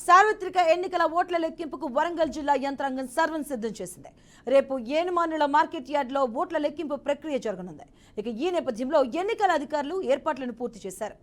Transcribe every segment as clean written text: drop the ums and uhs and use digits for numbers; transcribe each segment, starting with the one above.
సార్వత్రిక ఎన్నికల ఓట్ల లెక్కింపుకు వరంగల్ జిల్లా యంత్రాంగం సర్వం సిద్ధం చేసింది. రేపు ఏనుమానుల మార్కెట్ యార్డ్లో ఓట్ల లెక్కింపు ప్రక్రియ జరగనుంది. ఇక ఈ నేపథ్యంలో ఎన్నికల అధికారులు ఏర్పాట్లను పూర్తి చేశారు.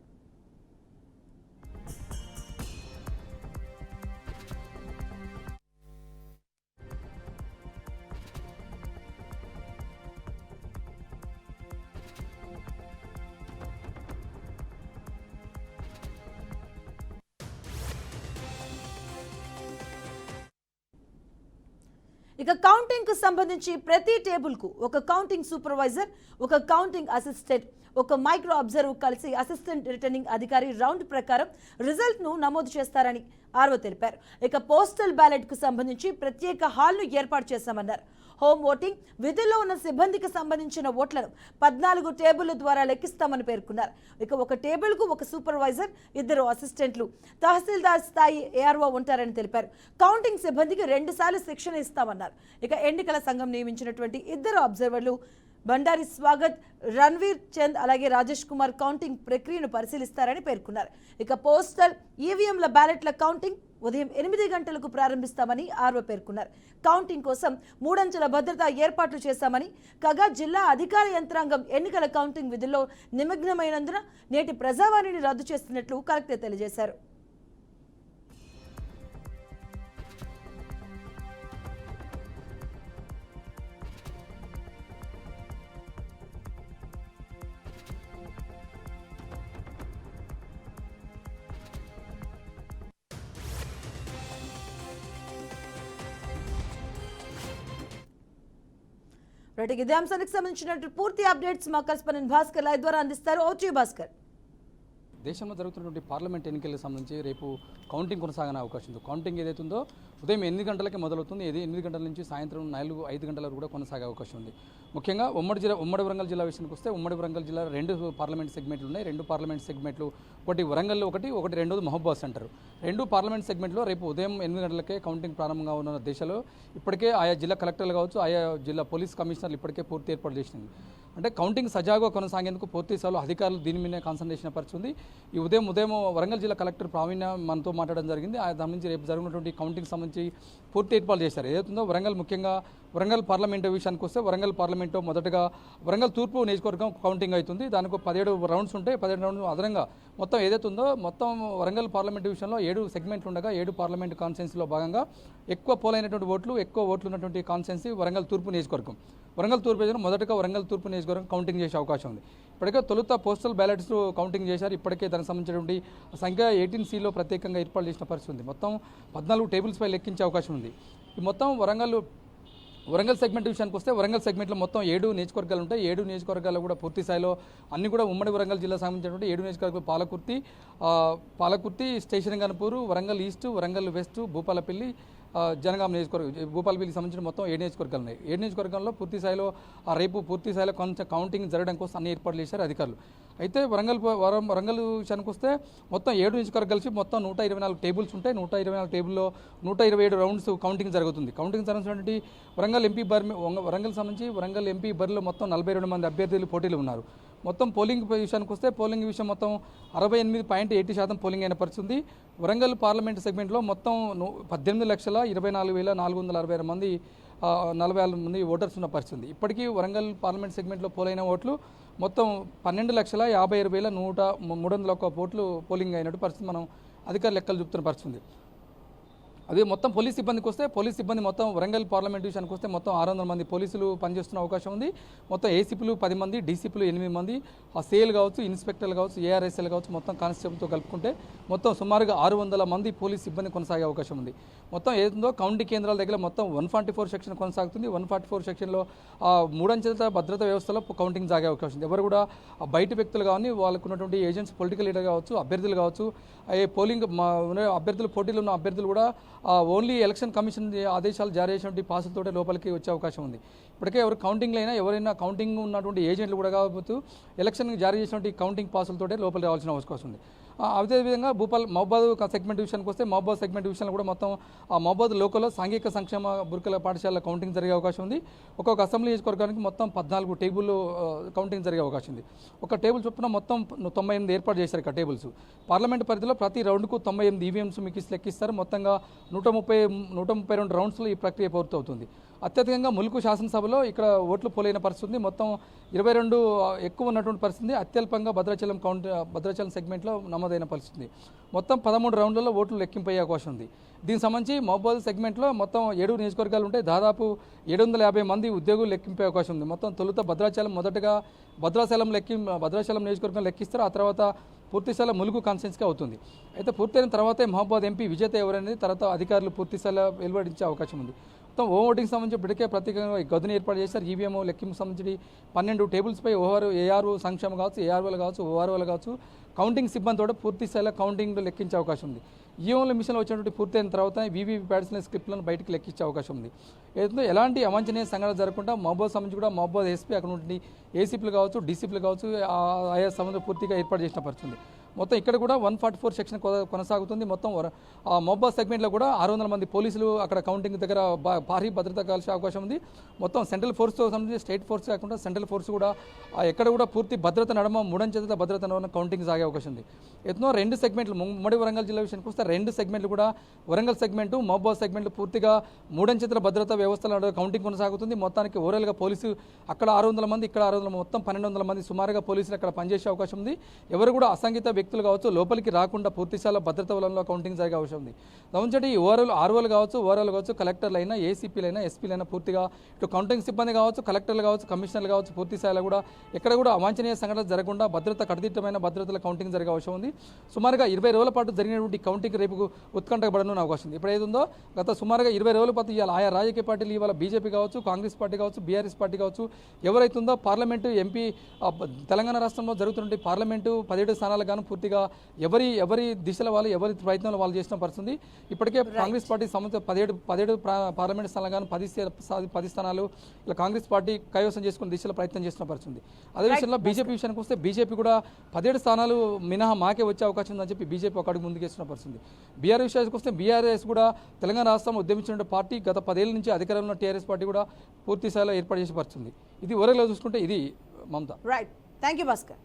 ఇక కౌంటింగ్ కు సంబంధించి ప్రతి టేబుల్ కు ఒక కౌంటింగ్ సూపర్వైజర్, ఒక కౌంటింగ్ అసిస్టెంట్, ఒక మైక్రో అబ్జర్వర్ కలిసి అసిస్టెంట్ రిటర్నింగ్ అధికారి రౌండ్ ప్రకారం రిజల్ట్ ను నమోదు చేస్తారని ఆర్వో తెలిపారు. ఇక పోస్టల్ బ్యాలెట్ కు సంబంధించి ప్రత్యేక హాల్ ను ఏర్పాటు చేశామన్నారు. హోమ్ ఓటింగ్ విధుల్లో ఉన్న సిబ్బందికి సంబంధించిన ఓట్లను 14 టేబుళ్ల ద్వారా లెక్కిస్తామని పేర్కొన్నారు. ఇక ఒక టేబుల్ కు ఒక సూపర్వైజర్, 2 అసిస్టెంట్లు, తహసీల్దార్ స్థాయి ఏఆర్ఓ ఉంటారని తెలిపారు. కౌంటింగ్ సిబ్బందికి 2 సార్లు శిక్షణ ఇస్తామన్నారు. ఇక ఎన్నికల సంఘం నియమించినటువంటి 2 అబ్జర్వర్లు బండారి స్వాగత్, రణ్వీర్ చంద్ అలాగే రాజేష్ కుమార్ కౌంటింగ్ ప్రక్రియను పరిశీలిస్తారని పేర్కొన్నారు. ఇక పోస్టల్ ఈవీఎంల బ్యాలెట్ల కౌంటింగ్ ఉదయం 8 గంటలకు ప్రారంభిస్తామని ఆర్వో పేర్కొన్నారు. కౌంటింగ్ కోసం 3 అంచెల భద్రతా ఏర్పాట్లు చేశామని, కాగా జిల్లా అధికార యంత్రాంగం ఎన్నికల కౌంటింగ్ విధుల్లో నిమగ్నమైనందున నేటి ప్రజావాణిని రద్దు చేస్తున్నట్లు కలెక్టర్ తెలియజేశారు. ఇదే అంశానికి సంబంధించిన పూర్తి అప్డేట్స్ మా కరెస్పాండెంట్ భాస్కర్ లైవ్ ద్వారా అందిస్తారు. ఓటీ భాస్కర్. దేశంలో జరుగుతున్నటువంటి పార్లమెంట్ ఎన్నికలకు సంబంధించి రేపు కౌంటింగ్ కొనసాగనే అవకాశం ఉంది. కౌంటింగ్ ఏదైతే ఉందో ఉదయం 8 గంటలకే మొదలవుతుంది. 8 గంటల నుంచి సాయంత్రం 4-5 గంటల వరకు కూడా కొనసాగే అవకాశం ఉంది. ముఖ్యంగా ఉమ్మడి వరంగల్ జిల్లా విషయానికి వస్తే ఉమ్మడి వరంగల్ జిల్లా 2 పార్లమెంట్ సెగ్మెంట్లు ఉన్నాయి. 2 పార్లమెంట్ సెగ్మెంట్లు, ఒకటి వరంగల్లో ఒకటి రెండోది మహబూబాద్ సెంటర్. 2 పార్లమెంట్ సెగ్మెంట్లో రేపు ఉదయం 8 గంటలకే కౌంటింగ్ ప్రారంభంగా ఉన్న దిశలో ఇప్పటికే ఆయా జిల్లా కలెక్టర్లు కావచ్చు, ఆయా జిల్లా పోలీస్ కమిషనర్లు ఇప్పటికే పూర్తి ఏర్పాటు చేసింది. అంటే కౌంటింగ్ సజావుగా కొనసాగేందుకు పూర్తి స్థాయిలో అధికారులు దీని మీదే కాన్సన్ట్రేషన్ పరిచింది. ఈ ఉదయం వరంగల్ జిల్లా కలెక్టర్ ప్రావీణ్య మనతో మాట్లాడడం జరిగింది. దాని నుంచి రేపు జరుగుతున్నటువంటి కౌంటింగ్ సంబంధించి పూర్తి ఏర్పాట్లు చేశారు. ఏదైతుందో ముఖ్యంగా వరంగల్ పార్లమెంటు విషయానికి వస్తే వరంగల్ పార్లమెంటు మొదటగా వరంగల్ తూర్పు నియోజకవర్గం కౌంటింగ్ అవుతుంది. దానికి 17 రౌండ్స్ ఉంటాయి. 17 రౌండ్స్ అదనంగా మొత్తం ఏదైతుందో మొత్తం వరంగల్ పార్లమెంటు విషయంలో 7 సెగ్మెంట్లు ఉండగా 7 పార్లమెంటు కాన్స్టిట్యున్సీలో భాగంగా ఎక్కువ పోలైనటువంటి ఎక్కువ ఓట్లు ఉన్నటువంటి కాన్స్టిట్యున్సీ వరంగల్ తూర్పు నియోజకవర్గం. వరంగల్ తూర్పు మొదటగా వరంగల్ తూర్పు నియోజకవర్గం కౌంటింగ్ చేసే అవకాశం ఉంది. ఇప్పటికే తొలుత పోస్టల్ బ్యాలెట్స్ కౌంటింగ్ చేశారు. ఇప్పటికే దానికి సంబంధించినటువంటి సంఖ్య 18Cలో ప్రత్యేకంగా ఏర్పాటు చేసిన పరిస్థితి ఉంది. మొత్తం 14 టేబుల్స్పై లెక్కించే అవకాశం ఉంది. ఈ మొత్తం వరంగల్ సెగ్మెంట్ విషయానికి వస్తే వరంగల్ సెగ్మెంట్లో మొత్తం 7 నియోజకవర్గాలు ఉంటాయి. 7 నియోజకవర్గాల్లో కూడా పూర్తి స్థాయిలో అన్ని కూడా ఉమ్మడి వరంగల్ జిల్లా సంబంధించినటువంటి 7 నియోజకవర్గాలు పాలకుర్తి, స్టేషన్ గన్పూర్, వరంగల్ ఈస్ట్, వరంగల్ వెస్ట్, భూపాలపల్లి, జనగాం నియోజకవర్గం, భూపాలపల్లికి సంబంధించిన మొత్తం 7 నియోజకవర్గాలు ఉన్నాయి. 7 నియోజకవర్గంలో పూర్తి స్థాయిలో రేపు పూర్తి స్థాయిలో కొంచెం కౌంటింగ్ జరగడం కోసం అన్ని ఏర్పాట్లు చేశారు అధికారులు. అయితే వరంగల్ విషయానికి వస్తే మొత్తం 7 నియోజకవర్గాలు కలిసి మొత్తం 124 టేబుల్స్ ఉంటాయి. 124 టేబుల్లో 127 రౌండ్స్ కౌంటింగ్ జరుగుతుంది. కౌంటింగ్ జరుగుతున్నటువంటి వరంగల్ సంబంధించి వరంగల్ ఎంపీ బరిలో మొత్తం 42 మంది అభ్యర్థులు పోటీలు ఉన్నారు. మొత్తం పోలింగ్ విషయానికి వస్తే పోలింగ్ విషయం మొత్తం 68.8% పోలింగ్ అయిన పరిస్థితి. వరంగల్ పార్లమెంట్ సెగ్మెంట్లో మొత్తం 18,24,466 మంది 46 మంది ఓటర్స్ ఉన్న పరిస్థితి. ఇప్పటికీ వరంగల్ పార్లమెంట్ సెగ్మెంట్లో పోలైన ఓట్లు మొత్తం 12,56,301 ఓట్లు పోలింగ్ అయినట్టు పరిస్థితి మనం అధికార లెక్కలు చూపుతున్న పరిస్థితి. అదే మొత్తం పోలీస్ సిబ్బందికి వస్తే పోలీస్ సిబ్బంది మొత్తం వరంగల్ పార్లమెంట్ విషయానికి వస్తే మొత్తం 600 మంది పోలీసులు పనిచేస్తున్న అవకాశం ఉంది. మొత్తం ఏసీపీలు 10 మంది, డీసీపీలు 8 మంది, సేల్ కావచ్చు, ఇన్స్పెక్టర్లు కావచ్చు, ఏఆర్ఎస్ఎల్ కావచ్చు, మొత్తం కానిస్టేబుల్తో కలుపుకుంటే మొత్తం సుమారుగా 600 మంది పోలీస్ సిబ్బంది కొనసాగే అవకాశం ఉంది. మొత్తం ఏదో కౌంటింగ్ కేంద్రాల దగ్గర మొత్తం 144 సెక్షన్ కొనసాగుతుంది. 144 సెక్షన్లో 3 అంచెల భద్రతా వ్యవస్థలో కౌంటింగ్ సాగే అవకాశం ఉంది. ఎవరు కూడా బయట వ్యక్తులు కానీ వాళ్ళకు ఉన్నటువంటి ఏజెంట్స్, పొలిటికల్ లీడర్ కావచ్చు, అభ్యర్థులు కావచ్చు, అభ్యర్థులు పోటీలో ఉన్న అభ్యర్థులు కూడా ఓన్లీ ఎలక్షన్ కమిషన్ ఆదేశాలు జారీ చేసినటువంటి పాసులతోటే లోపలికి వచ్చే అవకాశం ఉంది. ఇప్పటికే ఎవరైనా కౌంటింగ్ ఉన్నటువంటి ఏజెంట్లు కూడా కావచ్చు ఎలక్షన్ జారీ చేసినటువంటి కౌంటింగ్ పాసులతోటే లోపలికి రావాల్సిన అవకాశం ఉంది. అదేవిధంగా మహబాద్ సెగ్మెంట్ విషయానికి వస్తే మహబాద్ సెగ్మెంట్ విషయంలో కూడా మొత్తం మహబాద్ లోకల్లో సాంఘిక సంక్షేమ గురుకుల పాఠశాల కౌంటింగ్ జరిగే అవకాశం ఉంది. ఒక్కొక్క అసెంబ్లీ నియోజకవర్గానికి మొత్తం 14 టేబుల్ కౌంటింగ్ జరిగే అవకాశం ఉంది. ఒక టేబుల్ చొప్పున మొత్తం 98 ఏర్పాటు చేశారు ఇక్కడ టేబుల్స్. పార్లమెంట్ పరిధిలో ప్రతి రౌండ్కు 98 ఈవీఎంస్ మీకు లెక్కిస్తారు. మొత్తంగా 132 రౌండ్స్లో ఈ ప్రక్రియ పూర్తవుతుంది. అత్యధికంగా ములుగు శాసనసభలో ఇక్కడ ఓట్లు పోలైన పరిస్థితి మొత్తం 22 ఎక్కువ ఉన్నటువంటి పరిస్థితి. అత్యల్పంగా భద్రాచలం సెగ్మెంట్లో నమోదైన పరిస్థితి. మొత్తం 13 రౌండ్లలో ఓట్లు లెక్కింపయ్యే అవకాశం ఉంది. దీనికి సంబంధించి మహబాద్ సెగ్మెంట్లో మొత్తం 7 నియోజకవర్గాలు ఉంటాయి. దాదాపు 750 మంది ఉద్యోగులు లెక్కింపే అవకాశం ఉంది. మొత్తం తొలుత మొదటగా భద్రాచలం నియోజకవర్గం లెక్కిస్తారు. ఆ తర్వాత పూర్తిస్థాయిలో ములుగు కాన్స్టిట్యున్సీగా అవుతుంది. అయితే పూర్తయిన తర్వాతే మహబాద్ ఎంపీ విజేత ఎవరనేది తర్వాత అధికారులు పూర్తిస్థాయిలో వెలువడించే అవకాశం ఉంది. మొత్తం ఓటింగ్ సంబంధించి ఇప్పటికే ప్రత్యేకంగా గదును ఏర్పాటు చేశారు. ఈవీఎం లెక్కింపు సంబంధించి 12 టేబుల్స్పై ఏఆర్ఓ సంక్షేమం కావచ్చు, ఏఆర్ఓలు కావచ్చు, ఓఆర్ఓలు కావచ్చు, కౌంటింగ్ సిబ్బందితో పూర్తి స్థాయిలో కౌంటింగ్ లెక్కించే అవకాశం ఉంది. ఈవీఎంల మిషన్లో వచ్చినటువంటి పూర్తయిన తర్వాత వీవీవీ ప్యాడ్స్ని స్క్రిప్ట్లను బయటకు లెక్కించే అవకాశం ఉంది. ఏదైతే ఎలాంటి అవాంఛనీయ సంఘటన జరగకుండా మహబాద్ సంబంధించి కూడా మహబాద్ ఎస్పీ అక్కడ నుండి ఏసీపీలు కావచ్చు, డీసీపీలు కావచ్చు, ఆయా సంబంధం పూర్తిగా ఏర్పాటు చేసిన పరిస్థితుంది. మొత్తం ఇక్కడ కూడా 144 సెక్షన్ కొనసాగుతుంది. మొత్తం మహబాద్ సెగ్మెంట్లో కూడా 600 మంది పోలీసులు అక్కడ కౌంటింగ్ దగ్గర భారీ భద్రత కలిసే అవకాశం ఉంది. మొత్తం సెంట్రల్ ఫోర్స్తో సంబంధించి స్టేట్ ఫోర్స్ కాకుండా సెంట్రల్ ఫోర్స్ కూడా ఎక్కడ కూడా పూర్తి భద్రత నడమ మూడంచెల భద్రత నడమ కౌంటింగ్ సాగే అవకాశం ఉంది. ఎన్నో 2 సెగ్మెంట్లు ఉమ్మడి వరంగల్ జిల్లా విషయానికి వస్తే 2 సెగ్మెంట్లు కూడా వరంగల్ సెగ్మెంటు, మహబాద్ సెగ్మెంట్లు పూర్తిగా మూడంచెల భద్రతా వ్యవస్థల కౌంటింగ్ కొనసాగుతుంది. మొత్తానికి ఓవరాల్గా పోలీసు అక్కడ 600 మంది, ఇక్కడ 600 మొత్తం 1200 మంది సుమారుగా పోలీసులు అక్కడ పనిచేసే అవకాశం ఉంది. ఎవరు కూడా అసంఘిత వ్యక్తులు కావచ్చు లోపలికి రాకుండా పూర్తిస్థాయిలో భద్రత వలన కౌంటింగ్ జరిగే అవకాశం ఉంది. దాని ఆర్ఓలు కావచ్చు, కలెక్టర్లు అయినా, ఏసీపీలైనా, ఎస్పీలైనా పూర్తిగా ఇటు కౌంటింగ్ సిబ్బంది కావచ్చు, కలెక్టర్లు కావచ్చు, కమిషనర్లు కావచ్చు, పూర్తి స్థాయిలో కూడా ఎక్కడ కూడా అవాంఛనీయ సంఘటన జరగకుండా కట్టుదిట్టమైన భద్రతల కౌంటింగ్ జరిగే అవకాశం ఉంది. సుమారుగా 20 రోజుల పాటు జరిగినటువంటి కౌంటింగ్ రేపు ఉత్కంఠపడనున్న అవకాశం ఉంది. ఇప్పుడు ఏదుందో గత సుమారుగా 20 రోజుల పాటు ఇవాళ ఆయా రాజకీయ పార్టీలు ఇవాళ బీజేపీ కావచ్చు, కాంగ్రెస్ పార్టీ కావచ్చు, బీఆర్ఎస్ పార్టీ కావచ్చు, ఎవరైతుందో పార్లమెంటు ఎంపీ తెలంగాణ రాష్ట్రంలో జరుగుతున్న పార్లమెంటు 17 స్థానాలు గాను పూర్తిగా ఎవరి దిశలో వాళ్ళు, ఎవరి ప్రయత్నంలో వాళ్ళు చేసిన పరిస్థితి. ఇప్పటికే కాంగ్రెస్ పార్టీ సంబంధించిన 17 పార్లమెంట్ స్థానాలు కానీ 10 స్థానాలు ఇలా కాంగ్రెస్ పార్టీ కైవసం చేసుకునే దిశలో ప్రయత్నం చేసిన పరిస్థితి. అదే విషయంలో బీజేపీ విషయానికి వస్తే బీజేపీ కూడా 17 స్థానాలు మినహా మాకే వచ్చే అవకాశం ఉందని చెప్పి బీజేపీ ఒక అడుగు ముందుకేసిన పరిస్థితి. బీఆర్ఎస్ విషయానికి వస్తే బీఆర్ఎస్ కూడా తెలంగాణ రాష్ట్రంలో ఉద్యమించిన పార్టీ గత 10 ఏళ్ల నుంచి అధికారంలో టీఆర్ఎస్ పార్టీ కూడా పూర్తి స్థాయిలో ఏర్పాటు చేసి పరిస్థితి. ఇది ఓవరాల్గా చూసుకుంటే ఇది Mamata. Right, thank you Bhaskar.